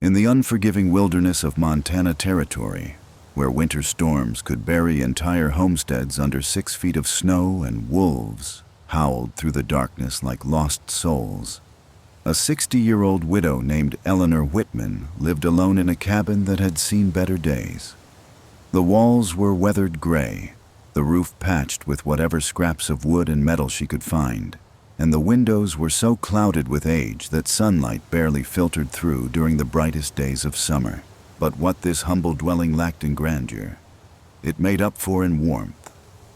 In the unforgiving wilderness of Montana Territory, where winter storms could bury entire homesteads under 6 feet of snow and wolves howled through the darkness like lost souls, a 60-year-old widow named Eleanor Whitman lived alone in a cabin that had seen better days. The walls were weathered gray, the roof patched with whatever scraps of wood and metal she could find, and the windows were so clouded with age that sunlight barely filtered through during the brightest days of summer. But what this humble dwelling lacked in grandeur, it made up for in warmth,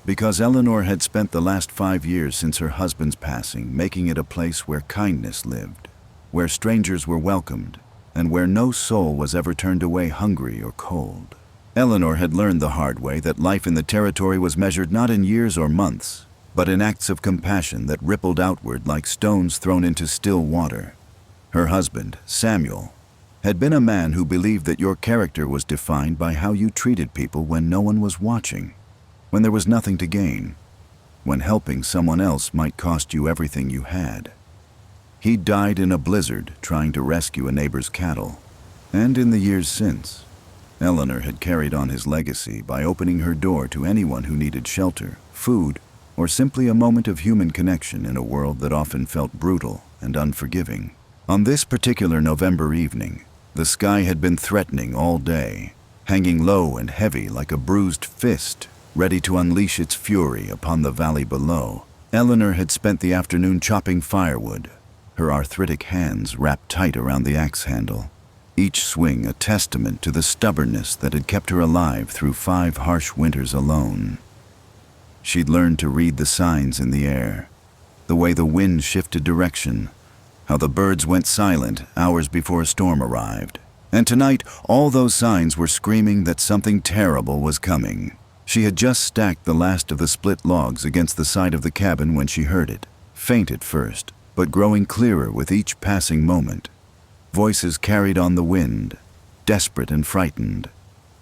because Eleanor had spent the last 5 years since her husband's passing making it a place where kindness lived, where strangers were welcomed, and where no soul was ever turned away hungry or cold. Eleanor had learned the hard way that life in the territory was measured not in years or months, but in acts of compassion that rippled outward like stones thrown into still water. Her husband, Samuel, had been a man who believed that your character was defined by how you treated people when no one was watching, when there was nothing to gain, when helping someone else might cost you everything you had. He died in a blizzard trying to rescue a neighbor's cattle, and in the years since, Eleanor had carried on his legacy by opening her door to anyone who needed shelter, food, or simply a moment of human connection in a world that often felt brutal and unforgiving. On this particular November evening, the sky had been threatening all day, hanging low and heavy like a bruised fist, ready to unleash its fury upon the valley below. Eleanor had spent the afternoon chopping firewood, her arthritic hands wrapped tight around the axe handle, each swing a testament to the stubbornness that had kept her alive through 5 harsh winters alone. She'd learned to read the signs in the air, the way the wind shifted direction, how the birds went silent hours before a storm arrived. And tonight, all those signs were screaming that something terrible was coming. She had just stacked the last of the split logs against the side of the cabin when she heard it, faint at first, but growing clearer with each passing moment. Voices carried on the wind, desperate and frightened,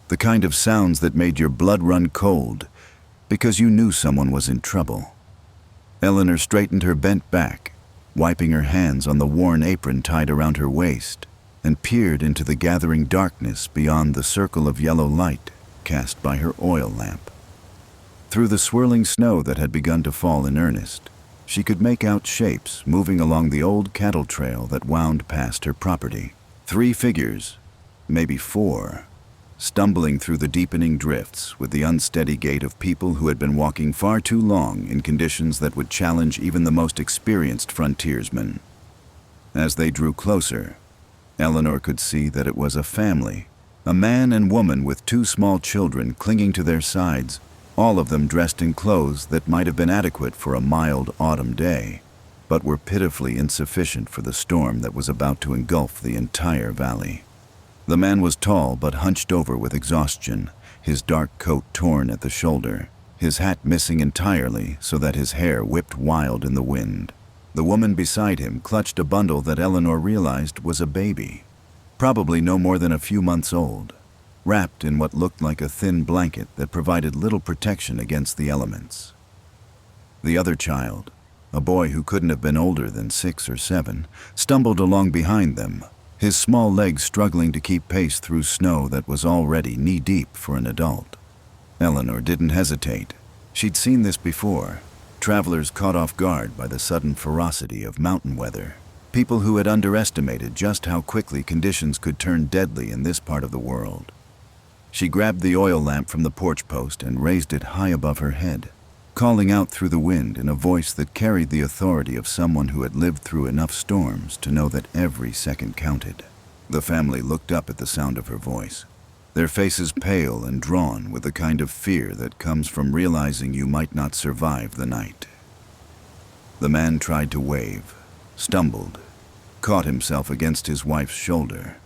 the kind of sounds that made your blood run cold because you knew someone was in trouble. Eleanor straightened her bent back, wiping her hands on the worn apron tied around her waist, and peered into the gathering darkness beyond the circle of yellow light cast by her oil lamp. Through the swirling snow that had begun to fall in earnest, she could make out shapes moving along the old cattle trail that wound past her property. 3 figures, maybe 4, stumbling through the deepening drifts with the unsteady gait of people who had been walking far too long in conditions that would challenge even the most experienced frontiersman. As they drew closer, Eleanor could see that it was a family, a man and woman with 2 small children clinging to their sides, all of them dressed in clothes that might have been adequate for a mild autumn day, but were pitifully insufficient for the storm that was about to engulf the entire valley. The man was tall but hunched over with exhaustion, his dark coat torn at the shoulder, his hat missing entirely so that his hair whipped wild in the wind. The woman beside him clutched a bundle that Eleanor realized was a baby, probably no more than a few months old, wrapped in what looked like a thin blanket that provided little protection against the elements. The other child, a boy who couldn't have been older than 6 or 7, stumbled along behind them, his small legs struggling to keep pace through snow that was already knee-deep for an adult. Eleanor didn't hesitate. She'd seen this before. Travelers caught off guard by the sudden ferocity of mountain weather. People who had underestimated just how quickly conditions could turn deadly in this part of the world. She grabbed the oil lamp from the porch post and raised it high above her head, calling out through the wind in a voice that carried the authority of someone who had lived through enough storms to know that every second counted. The family looked up at the sound of her voice, their faces pale and drawn with the kind of fear that comes from realizing you might not survive the night. The man tried to wave, stumbled, caught himself against his wife's shoulder,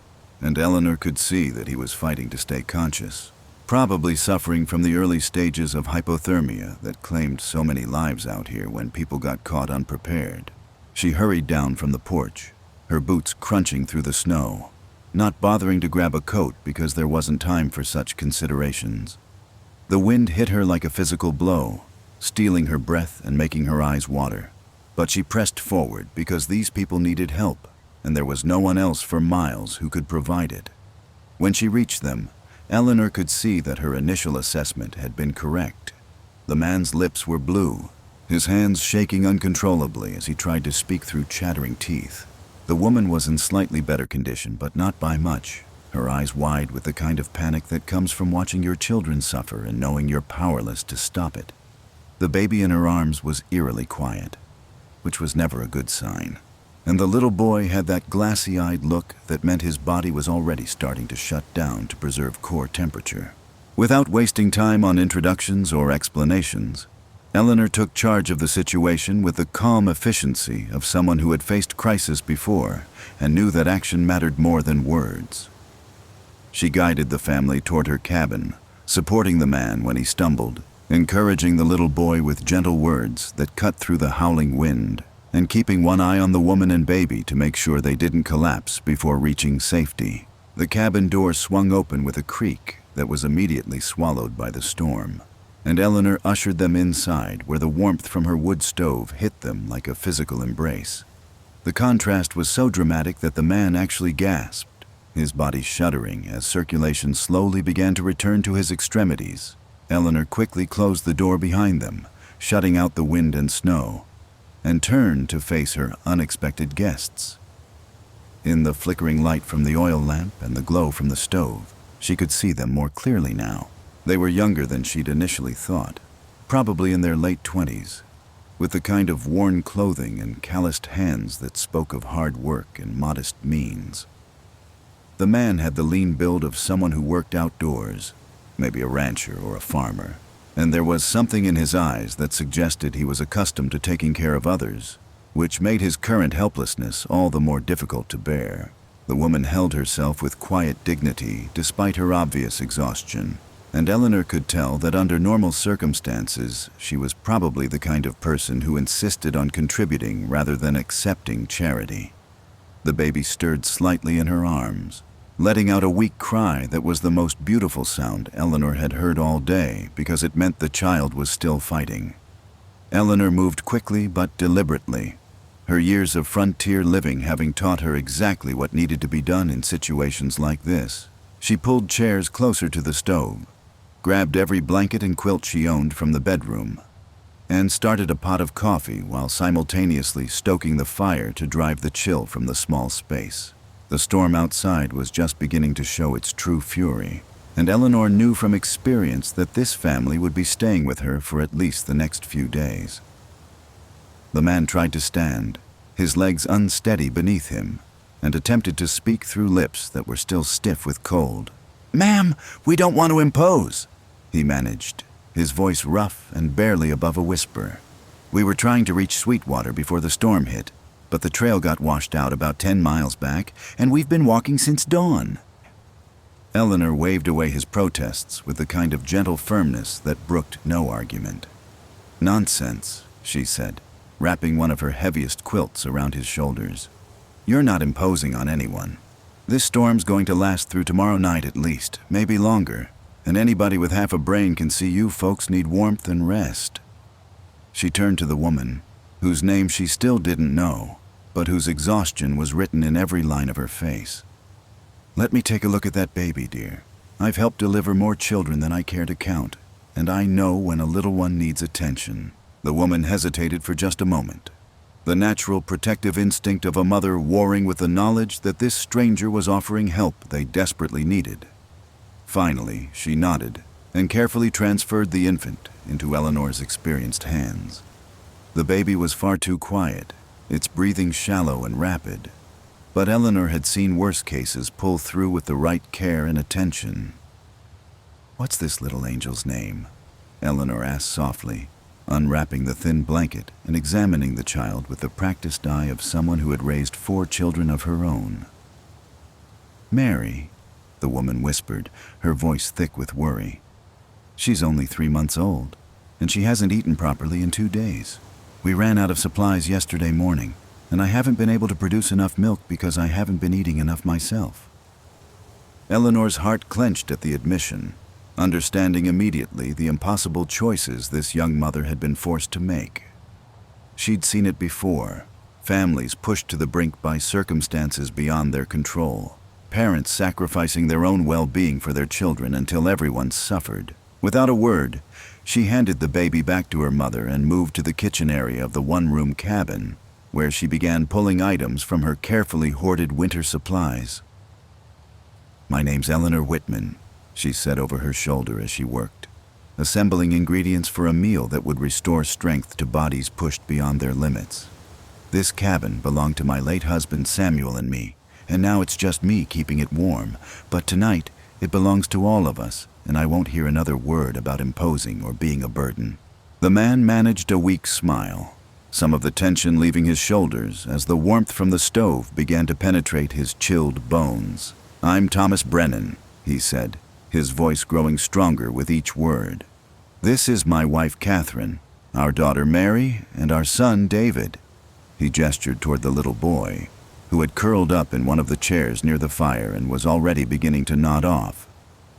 and Eleanor could see that he was fighting to stay conscious, probably suffering from the early stages of hypothermia that claimed so many lives out here when people got caught unprepared. She hurried down from the porch, her boots crunching through the snow, not bothering to grab a coat because there wasn't time for such considerations. The wind hit her like a physical blow, stealing her breath and making her eyes water. But she pressed forward because these people needed help. and there was no one else for miles who could provide it. When she reached them, Eleanor could see that her initial assessment had been correct. The man's lips were blue, his hands shaking uncontrollably as he tried to speak through chattering teeth. The woman was in slightly better condition, but not by much, her eyes wide with the kind of panic that comes from watching your children suffer and knowing you're powerless to stop it. The baby in her arms was eerily quiet, which was never a good sign, and the little boy had that glassy-eyed look that meant his body was already starting to shut down to preserve core temperature. Without wasting time on introductions or explanations, Eleanor took charge of the situation with the calm efficiency of someone who had faced crisis before and knew that action mattered more than words. She guided the family toward her cabin, supporting the man when he stumbled, encouraging the little boy with gentle words that cut through the howling wind, and keeping one eye on the woman and baby to make sure they didn't collapse before reaching safety. The cabin door swung open with a creak that was immediately swallowed by the storm, and Eleanor ushered them inside where the warmth from her wood stove hit them like a physical embrace. The contrast was so dramatic that the man actually gasped, his body shuddering as circulation slowly began to return to his extremities. Eleanor quickly closed the door behind them, shutting out the wind and snow, and turned to face her unexpected guests. In the flickering light from the oil lamp and the glow from the stove, she could see them more clearly now. They were younger than she'd initially thought, probably in their late 20s, with the kind of worn clothing and calloused hands that spoke of hard work and modest means. The man had the lean build of someone who worked outdoors, maybe a rancher or a farmer, and there was something in his eyes that suggested he was accustomed to taking care of others, which made his current helplessness all the more difficult to bear. The woman held herself with quiet dignity despite her obvious exhaustion, and Eleanor could tell that under normal circumstances she was probably the kind of person who insisted on contributing rather than accepting charity. The baby stirred slightly in her arms, letting out a weak cry that was the most beautiful sound Eleanor had heard all day because it meant the child was still fighting. Eleanor moved quickly but deliberately, her years of frontier living having taught her exactly what needed to be done in situations like this. She pulled chairs closer to the stove, grabbed every blanket and quilt she owned from the bedroom, and started a pot of coffee while simultaneously stoking the fire to drive the chill from the small space. The storm outside was just beginning to show its true fury, and Eleanor knew from experience that this family would be staying with her for at least the next few days. The man tried to stand, his legs unsteady beneath him, and attempted to speak through lips that were still stiff with cold. "Ma'am, we don't want to impose," he managed, his voice rough and barely above a whisper. "We were trying to reach Sweetwater before the storm hit, but the trail got washed out about 10 miles back, and we've been walking since dawn." Eleanor waved away his protests with the kind of gentle firmness that brooked no argument. "Nonsense," she said, wrapping one of her heaviest quilts around his shoulders. "You're not imposing on anyone. This storm's going to last through tomorrow night at least, maybe longer, and anybody with half a brain can see you folks need warmth and rest." She turned to the woman, whose name she still didn't know, but whose exhaustion was written in every line of her face. "Let me take a look at that baby, dear. I've helped deliver more children than I care to count, and I know when a little one needs attention." The woman hesitated for just a moment, the natural protective instinct of a mother warring with the knowledge that this stranger was offering help they desperately needed. Finally, she nodded and carefully transferred the infant into Eleanor's experienced hands. The baby was far too quiet, its breathing shallow and rapid, but Eleanor had seen worse cases pull through with the right care and attention. "What's this little angel's name?" Eleanor asked softly, unwrapping the thin blanket and examining the child with the practiced eye of someone who had raised 4 children of her own. "Mary," the woman whispered, her voice thick with worry. "She's only 3 months old, and she hasn't eaten properly in 2 days. We ran out of supplies yesterday morning, and I haven't been able to produce enough milk because I haven't been eating enough myself." Eleanor's heart clenched at the admission, understanding immediately the impossible choices this young mother had been forced to make. She'd seen it before, families pushed to the brink by circumstances beyond their control, parents sacrificing their own well-being for their children until everyone suffered. Without a word, she handed the baby back to her mother and moved to the kitchen area of the one-room cabin, where she began pulling items from her carefully hoarded winter supplies. "My name's Eleanor Whitman," she said over her shoulder as she worked, assembling ingredients for a meal that would restore strength to bodies pushed beyond their limits. "This cabin belonged to my late husband Samuel and me, and now it's just me keeping it warm. But tonight, it belongs to all of us, and I won't hear another word about imposing or being a burden." The man managed a weak smile, some of the tension leaving his shoulders as the warmth from the stove began to penetrate his chilled bones. "I'm Thomas Brennan," he said, his voice growing stronger with each word. "This is my wife Catherine, our daughter Mary, and our son David." He gestured toward the little boy, who had curled up in one of the chairs near the fire and was already beginning to nod off,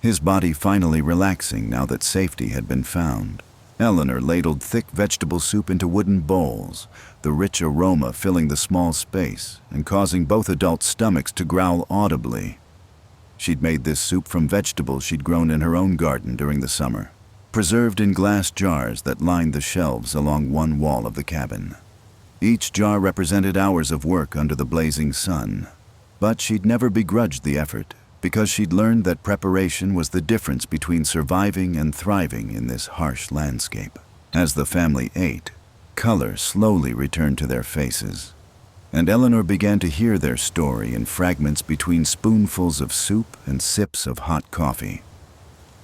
his body finally relaxing now that safety had been found. Eleanor ladled thick vegetable soup into wooden bowls, the rich aroma filling the small space and causing both adults' stomachs to growl audibly. She'd made this soup from vegetables she'd grown in her own garden during the summer, preserved in glass jars that lined the shelves along one wall of the cabin. Each jar represented hours of work under the blazing sun, but she'd never begrudged the effort because she'd learned that preparation was the difference between surviving and thriving in this harsh landscape. As the family ate, color slowly returned to their faces, and Eleanor began to hear their story in fragments between spoonfuls of soup and sips of hot coffee.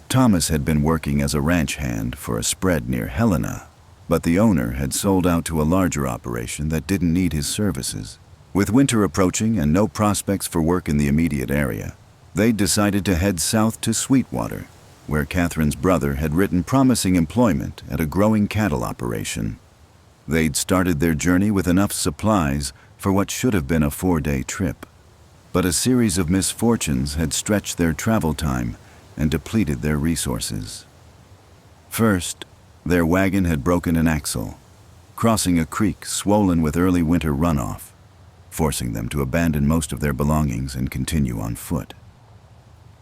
Thomas had been working as a ranch hand for a spread near Helena, but the owner had sold out to a larger operation that didn't need his services. With winter approaching and no prospects for work in the immediate area, they'd decided to head south to Sweetwater, where Catherine's brother had written promising employment at a growing cattle operation. They'd started their journey with enough supplies for what should have been a 4-day trip, but a series of misfortunes had stretched their travel time and depleted their resources. First, their wagon had broken an axle, crossing a creek swollen with early winter runoff, forcing them to abandon most of their belongings and continue on foot.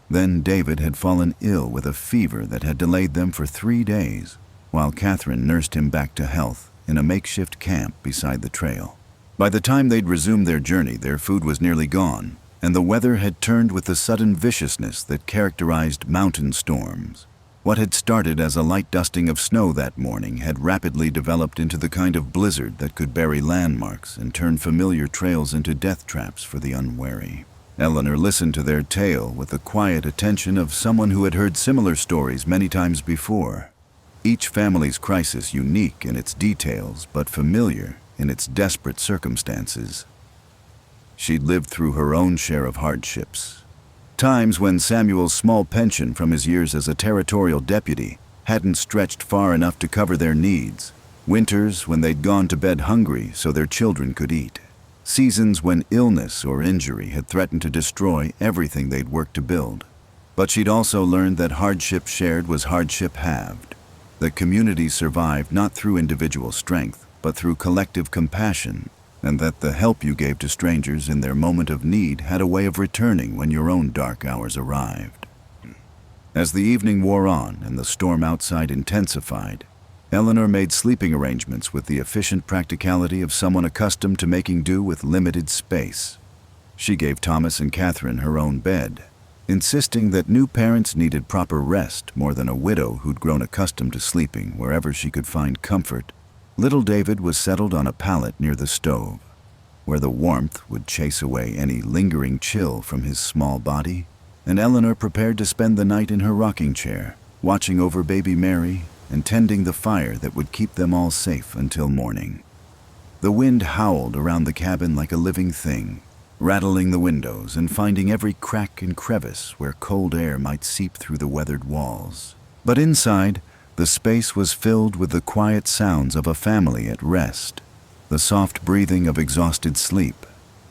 Then David had fallen ill with a fever that had delayed them for 3 days, while Catherine nursed him back to health in a makeshift camp beside the trail. By the time they'd resumed their journey, their food was nearly gone, and the weather had turned with the sudden viciousness that characterized mountain storms. What had started as a light dusting of snow that morning had rapidly developed into the kind of blizzard that could bury landmarks and turn familiar trails into death traps for the unwary. Eleanor listened to their tale with the quiet attention of someone who had heard similar stories many times before. Each family's crisis unique in its details, but familiar in its desperate circumstances. She'd lived through her own share of hardships. Times when Samuel's small pension from his years as a territorial deputy hadn't stretched far enough to cover their needs. Winters when they'd gone to bed hungry so their children could eat. Seasons when illness or injury had threatened to destroy everything they'd worked to build. But she'd also learned that hardship shared was hardship halved. That communities survived not through individual strength, but through collective compassion, and that the help you gave to strangers in their moment of need had a way of returning when your own dark hours arrived. As the evening wore on and the storm outside intensified, Eleanor made sleeping arrangements with the efficient practicality of someone accustomed to making do with limited space. She gave Thomas and Catherine her own bed, insisting that new parents needed proper rest more than a widow who'd grown accustomed to sleeping wherever she could find comfort. Little David was settled on a pallet near the stove, where the warmth would chase away any lingering chill from his small body, and Eleanor prepared to spend the night in her rocking chair, watching over baby Mary and tending the fire that would keep them all safe until morning. The wind howled around the cabin like a living thing, rattling the windows and finding every crack and crevice where cold air might seep through the weathered walls. But inside, the space was filled with the quiet sounds of a family at rest, the soft breathing of exhausted sleep,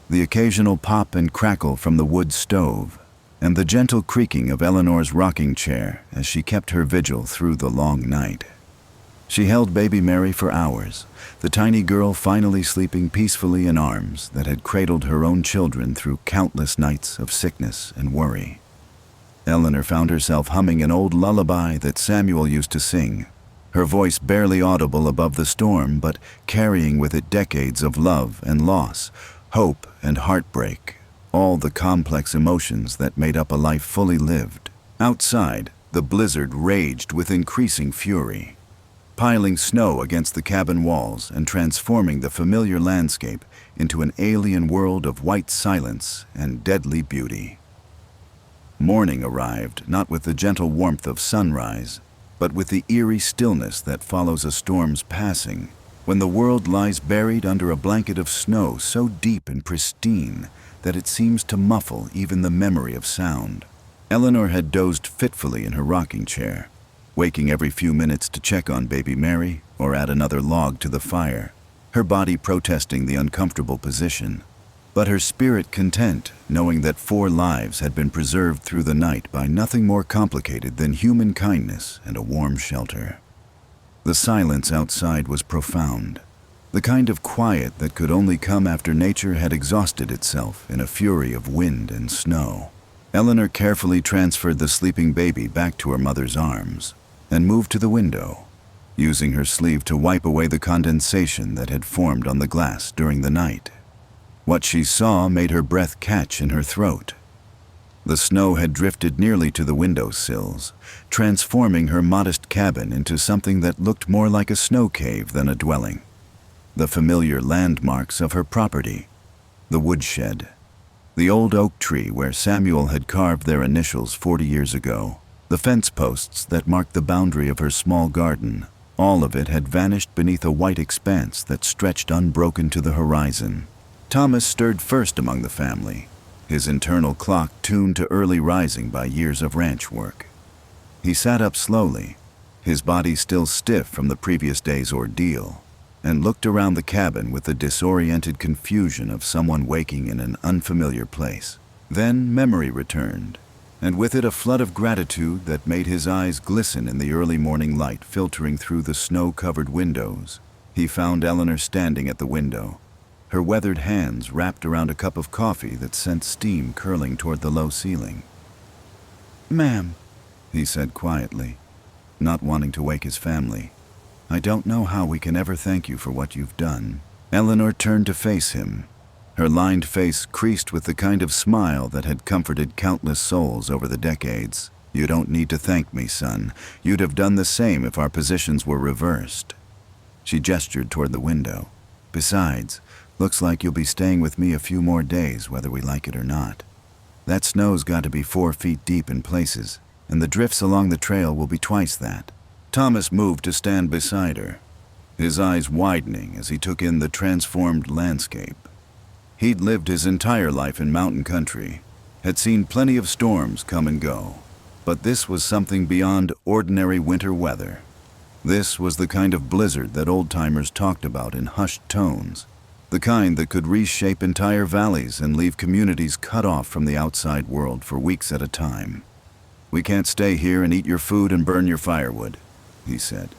the occasional pop and crackle from the wood stove, and the gentle creaking of Eleanor's rocking chair as she kept her vigil through the long night. She held baby Mary for hours, the tiny girl finally sleeping peacefully in arms that had cradled her own children through countless nights of sickness and worry. Eleanor found herself humming an old lullaby that Samuel used to sing, her voice barely audible above the storm, but carrying with it decades of love and loss, hope and heartbreak, all the complex emotions that made up a life fully lived. Outside, the blizzard raged with increasing fury, piling snow against the cabin walls and transforming the familiar landscape into an alien world of white silence and deadly beauty. Morning arrived, not with the gentle warmth of sunrise, but with the eerie stillness that follows a storm's passing, when the world lies buried under a blanket of snow so deep and pristine that it seems to muffle even the memory of sound. Eleanor had dozed fitfully in her rocking chair, waking every few minutes to check on baby Mary or add another log to the fire, her body protesting the uncomfortable position, but her spirit content, knowing that 4 lives had been preserved through the night by nothing more complicated than human kindness and a warm shelter. The silence outside was profound, the kind of quiet that could only come after nature had exhausted itself in a fury of wind and snow. Eleanor carefully transferred the sleeping baby back to her mother's arms and moved to the window, using her sleeve to wipe away the condensation that had formed on the glass during the night. What she saw made her breath catch in her throat. The snow had drifted nearly to the window sills, transforming her modest cabin into something that looked more like a snow cave than a dwelling. The familiar landmarks of her property, the woodshed, the old oak tree where Samuel had carved their initials 40 years ago, the fence posts that marked the boundary of her small garden, all of it had vanished beneath a white expanse that stretched unbroken to the horizon. Thomas stirred first among the family, his internal clock tuned to early rising by years of ranch work. He sat up slowly, his body still stiff from the previous day's ordeal, and looked around the cabin with the disoriented confusion of someone waking in an unfamiliar place. Then memory returned, and with it a flood of gratitude that made his eyes glisten in the early morning light filtering through the snow-covered windows. He found Eleanor standing at the window, her weathered hands wrapped around a cup of coffee that sent steam curling toward the low ceiling. "Ma'am," he said quietly, not wanting to wake his family, "I don't know how we can ever thank you for what you've done." Eleanor turned to face him, her lined face creased with the kind of smile that had comforted countless souls over the decades. "You don't need to thank me, son. You'd have done the same if our positions were reversed." She gestured toward the window. "Besides, looks like you'll be staying with me a few more days, whether we like it or not. That snow's got to be 4 feet deep in places, and the drifts along the trail will be twice that." Thomas moved to stand beside her, his eyes widening as he took in the transformed landscape. He'd lived his entire life in mountain country, had seen plenty of storms come and go, but this was something beyond ordinary winter weather. This was the kind of blizzard that old-timers talked about in hushed tones, the kind that could reshape entire valleys and leave communities cut off from the outside world for weeks at a time. "We can't stay here and eat your food and burn your firewood," he said,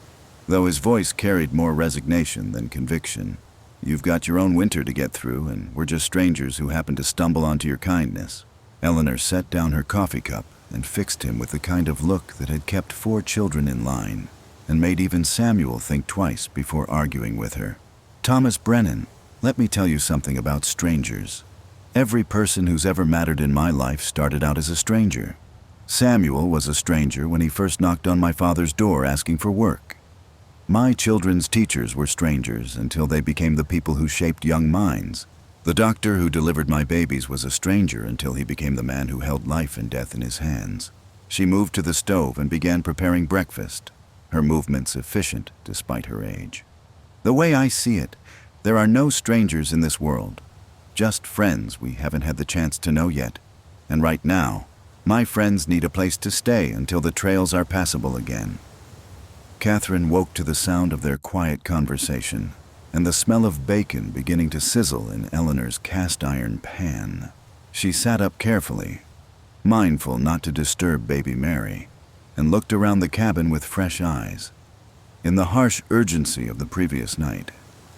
though his voice carried more resignation than conviction. "You've got your own winter to get through, and we're just strangers who happen to stumble onto your kindness." Eleanor set down her coffee cup and fixed him with the kind of look that had kept 4 children in line and made even Samuel think twice before arguing with her. "Thomas Brennan, let me tell you something about strangers. Every person who's ever mattered in my life started out as a stranger. Samuel was a stranger when he first knocked on my father's door asking for work. My children's teachers were strangers until they became the people who shaped young minds. The doctor who delivered my babies was a stranger until he became the man who held life and death in his hands." She moved to the stove and began preparing breakfast, her movements efficient despite her age. "The way I see it, there are no strangers in this world, just friends we haven't had the chance to know yet. And right now, my friends need a place to stay until the trails are passable again." Catherine woke to the sound of their quiet conversation and the smell of bacon beginning to sizzle in Eleanor's cast-iron pan. She sat up carefully, mindful not to disturb baby Mary, and looked around the cabin with fresh eyes. In the harsh urgency of the previous night,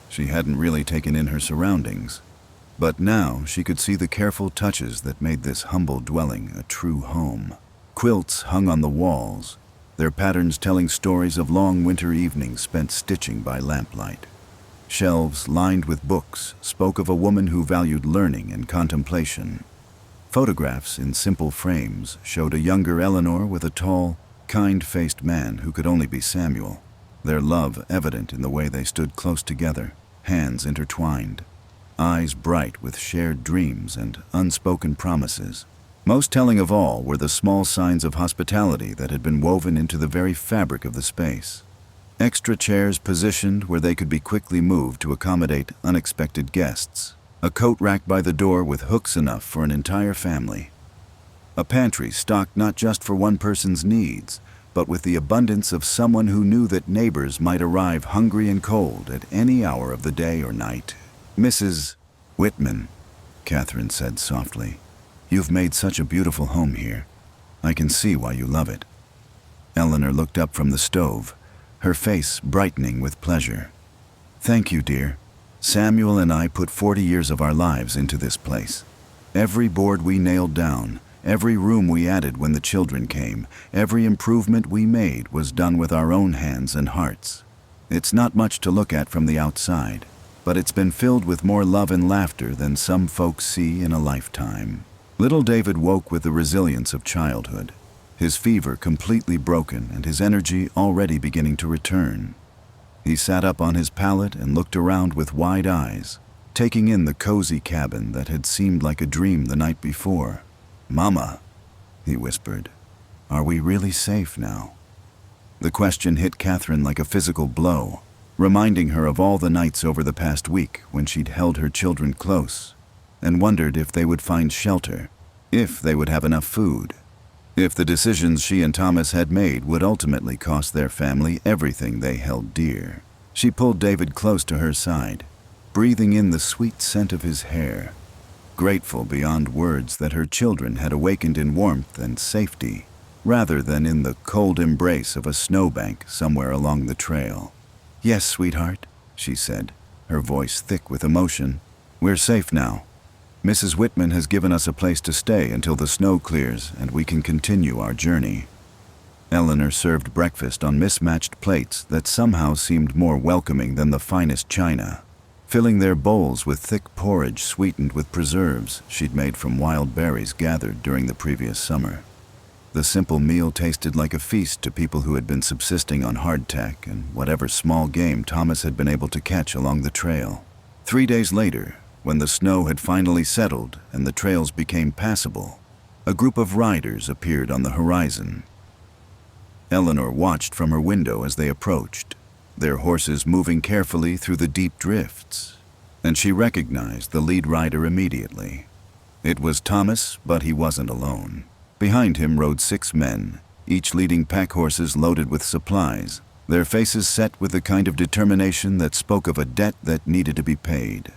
she hadn't really taken in her surroundings, but now she could see the careful touches that made this humble dwelling a true home. Quilts hung on the walls, their patterns telling stories of long winter evenings spent stitching by lamplight. Shelves lined with books spoke of a woman who valued learning and contemplation. Photographs in simple frames showed a younger Eleanor with a tall, kind-faced man who could only be Samuel, their love evident in the way they stood close together, hands intertwined, eyes bright with shared dreams and unspoken promises. Most telling of all were the small signs of hospitality that had been woven into the very fabric of the space. Extra chairs positioned where they could be quickly moved to accommodate unexpected guests. A coat rack by the door with hooks enough for an entire family. A pantry stocked not just for one person's needs, but with the abundance of someone who knew that neighbors might arrive hungry and cold at any hour of the day or night. "Mrs. Whitman," Catherine said softly, "you've made such a beautiful home here. I can see why you love it." Eleanor looked up from the stove, her face brightening with pleasure. "Thank you, dear. Samuel and I put 40 years of our lives into this place. Every board we nailed down, every room we added when the children came, every improvement we made was done with our own hands and hearts. It's not much to look at from the outside, but it's been filled with more love and laughter than some folks see in a lifetime." Little David woke with the resilience of childhood, his fever completely broken and his energy already beginning to return. He sat up on his pallet and looked around with wide eyes, taking in the cozy cabin that had seemed like a dream the night before. "Mama," he whispered, "are we really safe now?" The question hit Catherine like a physical blow, reminding her of all the nights over the past week when she'd held her children close and wondered if they would find shelter, if they would have enough food, if the decisions she and Thomas had made would ultimately cost their family everything they held dear. She pulled David close to her side, breathing in the sweet scent of his hair, grateful beyond words that her children had awakened in warmth and safety, rather than in the cold embrace of a snowbank somewhere along the trail. "Yes, sweetheart," she said, her voice thick with emotion. "We're safe now. Mrs. Whitman has given us a place to stay until the snow clears and we can continue our journey." Eleanor served breakfast on mismatched plates that somehow seemed more welcoming than the finest china, filling their bowls with thick porridge sweetened with preserves she'd made from wild berries gathered during the previous summer. The simple meal tasted like a feast to people who had been subsisting on hardtack and whatever small game Thomas had been able to catch along the trail. 3 days later, when the snow had finally settled and the trails became passable, a group of riders appeared on the horizon. Eleanor watched from her window as they approached, their horses moving carefully through the deep drifts, and she recognized the lead rider immediately. It was Thomas, but he wasn't alone. Behind him rode 6 men, each leading pack horses loaded with supplies, their faces set with the kind of determination that spoke of a debt that needed to be paid.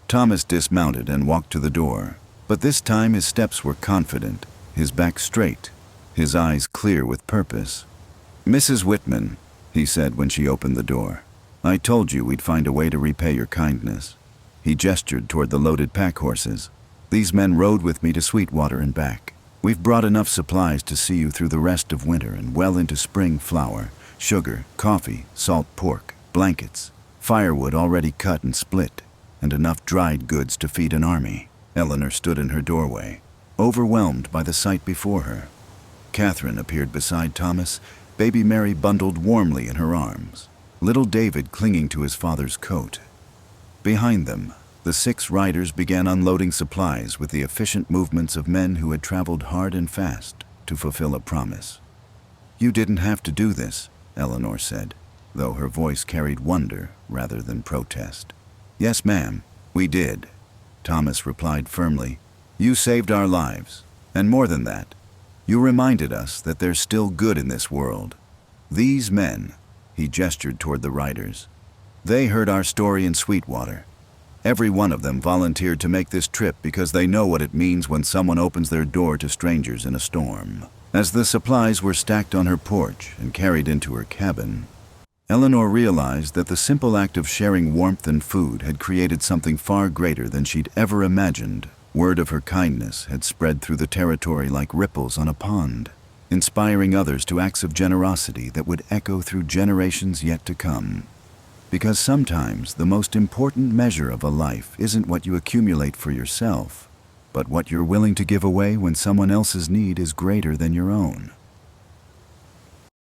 Thomas dismounted and walked to the door, but this time his steps were confident, his back straight, his eyes clear with purpose. "Mrs. Whitman," he said when she opened the door, "I told you we'd find a way to repay your kindness." He gestured toward the loaded pack horses. "These men rode with me to Sweetwater and back. We've brought enough supplies to see you through the rest of winter and well into spring. Flour, sugar, coffee, salt pork, blankets, firewood already cut and split, and enough dried goods to feed an army." Eleanor stood in her doorway, overwhelmed by the sight before her. Catherine appeared beside Thomas, baby Mary bundled warmly in her arms, little David clinging to his father's coat. Behind them, the 6 riders began unloading supplies with the efficient movements of men who had traveled hard and fast to fulfill a promise. "You didn't have to do this," Eleanor said, though her voice carried wonder rather than protest. "Yes, ma'am, we did," Thomas replied firmly. "You saved our lives, and more than that, you reminded us that there's still good in this world. These men," he gestured toward the riders, "they heard our story in Sweetwater. Every one of them volunteered to make this trip because they know what it means when someone opens their door to strangers in a storm." As the supplies were stacked on her porch and carried into her cabin, Eleanor realized that the simple act of sharing warmth and food had created something far greater than she'd ever imagined. Word of her kindness had spread through the territory like ripples on a pond, inspiring others to acts of generosity that would echo through generations yet to come. Because sometimes the most important measure of a life isn't what you accumulate for yourself, but what you're willing to give away when someone else's need is greater than your own.